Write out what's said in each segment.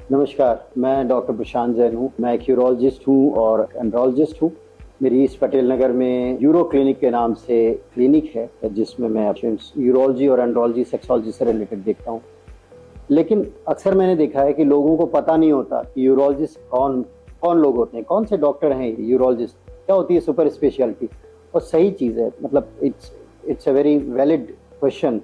नमस्कार, मैं डॉक्टर प्रशांत जैन हूँ। मैं एक यूरोलॉजिस्ट हूँ और एंड्रोलॉजिस्ट हूँ। मेरी ईस्ट पटेल नगर में यूरो क्लिनिक के नाम से क्लिनिक है, जिसमें मैं पेशेंट्स यूरोलॉजी और एंड्रोलॉजी, सेक्सोलॉजी से रिलेटेड देखता हूँ। लेकिन अक्सर मैंने देखा है कि लोगों को पता नहीं होता कि यूरोलॉजिस्ट कौन कौन लोग होते हैं, कौन से डॉक्टर हैं यूरोलॉजिस्ट, क्या होती है सुपर स्पेशलिटी। और सही चीज़ है, मतलब it's a very valid question.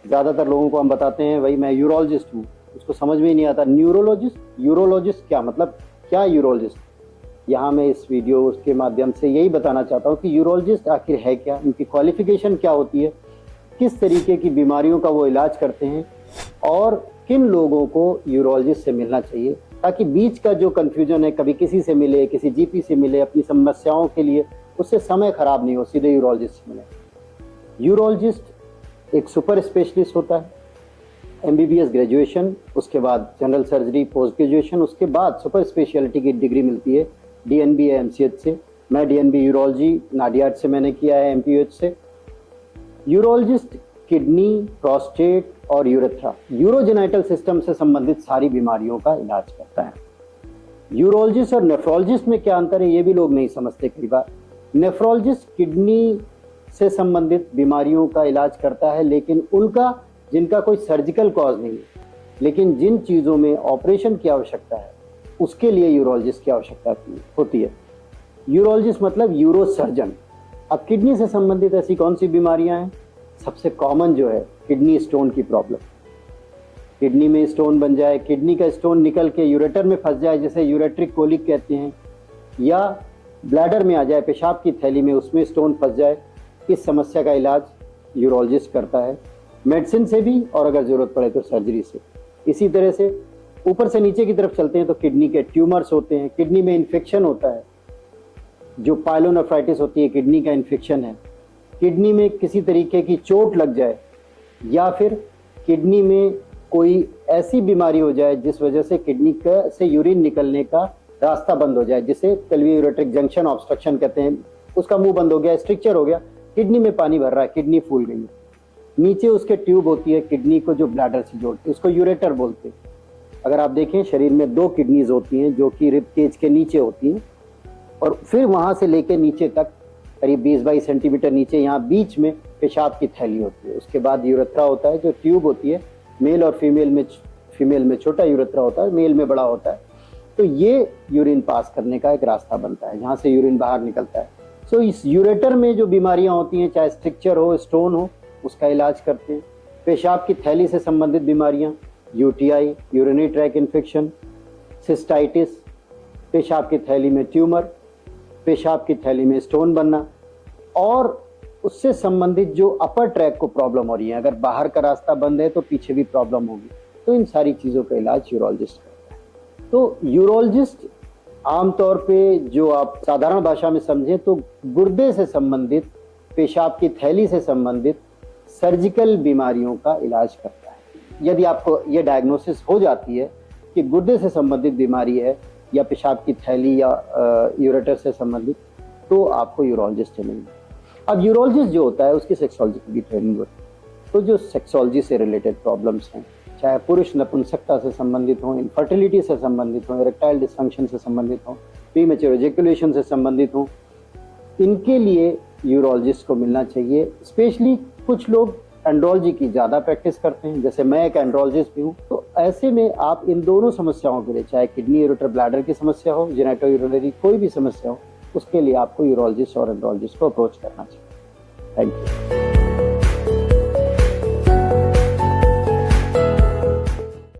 ज़्यादातर लोगों को हम बताते हैं भाई मैं यूरोलॉजिस्ट हूँ, उसको समझ में ही नहीं आता न्यूरोलॉजिस्ट, यूरोलॉजिस्ट क्या मतलब, क्या यूरोलॉजिस्ट। यहाँ मैं इस वीडियो के माध्यम से यही बताना चाहता हूँ कि यूरोलॉजिस्ट आखिर है क्या, उनकी क्वालिफिकेशन क्या होती है, किस तरीके की बीमारियों का वो इलाज करते हैं और किन लोगों को यूरोलॉजिस्ट से मिलना चाहिए, ताकि बीच का जो कन्फ्यूजन है, कभी किसी से मिले, किसी जीपी से मिले अपनी समस्याओं के लिए, उससे समय खराब नहीं हो, सीधे यूरोलॉजिस्ट से मिले। यूरोलॉजिस्ट एक सुपर स्पेशलिस्ट होता है, एमबीबीएस ग्रेजुएशन, उसके बाद जनरल सर्जरी पोस्ट ग्रेजुएशन, उसके बाद सुपर स्पेशलिटी की डिग्री मिलती है डीएनबी या एमसीएच से। मैं डीएनबी यूरोलॉजी नाडियाड से मैंने किया है, एमपीएच से। यूरोलॉजिस्ट किडनी, प्रोस्टेट और यूरेथ्रा, यूरोजेनाइटल सिस्टम से संबंधित सारी बीमारियों का इलाज करता है। यूरोलॉजिस्ट और नेफ्रोलॉजिस्ट में क्या अंतर है, ये भी लोग नहीं समझते कई बार। नेफ्रोलॉजिस्ट किडनी से संबंधित बीमारियों का इलाज करता है, लेकिन उनका जिनका कोई सर्जिकल कॉज नहीं है, लेकिन जिन चीज़ों में ऑपरेशन की आवश्यकता है उसके लिए यूरोलॉजिस्ट की आवश्यकता होती है। यूरोलॉजिस्ट मतलब यूरो सर्जन। अब किडनी से संबंधित ऐसी कौन सी बीमारियां हैं, सबसे कॉमन जो है किडनी स्टोन की प्रॉब्लम। किडनी में स्टोन बन जाए, किडनी का स्टोन निकल के यूरेटर में फंस जाए, जैसे यूरेट्रिक कोलिक कहते हैं, या ब्लैडर में आ जाए, पेशाब की थैली में उसमें स्टोन फंस जाए, इस समस्या का इलाज यूरोलॉजिस्ट करता है, मेडिसिन से भी और अगर जरूरत पड़े तो सर्जरी से। इसी तरह से ऊपर से नीचे की तरफ चलते हैं तो किडनी के ट्यूमर्स होते हैं, किडनी में इन्फेक्शन होता है, जो पाइलोनेफ्राइटिस होती है, किडनी का इन्फेक्शन है। किडनी में किसी तरीके की चोट लग जाए या फिर किडनी में कोई ऐसी बीमारी हो जाए जिस वजह से किडनी से यूरिन निकलने का रास्ता बंद हो जाए, जिसे पेल्विक यूरेट्रिक जंक्शन ऑब्स्ट्रक्शन कहते हैं। उसका मुंह बंद हो गया, स्ट्रक्चर हो गया, किडनी में पानी भर रहा है, किडनी फूल गई है। नीचे उसके ट्यूब होती है किडनी को जो ब्लैडर से जोड़ती है, उसको यूरेटर बोलते हैं। अगर आप देखें शरीर में 2 किडनीज होती हैं जो कि रिब केज के नीचे होती हैं, और फिर वहां से लेके नीचे तक करीब 20-22 सेंटीमीटर नीचे यहाँ बीच में पेशाब की थैली होती है। उसके बाद यूरेथ्रा होता है जो ट्यूब होती है, मेल और फीमेल में छोटा यूरेथ्रा होता है, मेल में बड़ा होता है। तो ये यूरिन पास करने का एक रास्ता बनता है, जहाँ से यूरिन बाहर निकलता है। सो इस यूरेटर में जो बीमारियां होती हैं, चाहे स्ट्रक्चर हो, स्टोन हो, उसका इलाज करते हैं। पेशाब की थैली से संबंधित बीमारियां, UTI, urinary track infection, cystitis, पेशाब की थैली में ट्यूमर, पेशाब की थैली में स्टोन बनना, और उससे संबंधित जो अपर ट्रैक को प्रॉब्लम हो रही है, अगर बाहर का रास्ता बंद है तो पीछे भी प्रॉब्लम होगी। तो इन सारी चीज़ों का इलाज यूरोलॉजिस्ट करता है। तो यूरोलॉजिस्ट आमतौर पे जो आप साधारण भाषा में समझें तो गुर्दे से संबंधित, पेशाब की थैली से संबंधित सर्जिकल बीमारियों का इलाज करता है। यदि आपको ये डायग्नोसिस हो जाती है कि गुर्दे से संबंधित बीमारी है या पेशाब की थैली या यूरेटर से संबंधित, तो आपको यूरोलॉजिस्ट चलेंगे। अब यूरोलॉजिस्ट जो होता है उसकी सेक्सोलॉजी की भी ट्रेनिंग होती है। तो जो सेक्सोलॉजी से रिलेटेड प्रॉब्लम्स हैं, चाहे पुरुष नपुंसकता से संबंधित हों, इनफर्टिलिटी से संबंधित हों, इरेक्टाइल डिसफंक्शन से संबंधित हों, प्रीमेच्योर एजेकुलेशन से संबंधित हों, इनके लिए यूरोलॉजिस्ट को मिलना चाहिए। स्पेशली कुछ लोग एंड्रोलॉजी की ज़्यादा प्रैक्टिस करते हैं, जैसे मैं एक एंड्रोलॉजिस्ट भी हूँ। तो ऐसे में आप इन दोनों समस्याओं के लिए, चाहे किडनी, यूरेटर, ब्लैडर की समस्या हो, जेनेटो यूरिनरी कोई भी समस्या हो, उसके लिए आपको यूरोलॉजिस्ट और एंड्रोलॉजिस्ट को अप्रोच करना चाहिए। Thank you.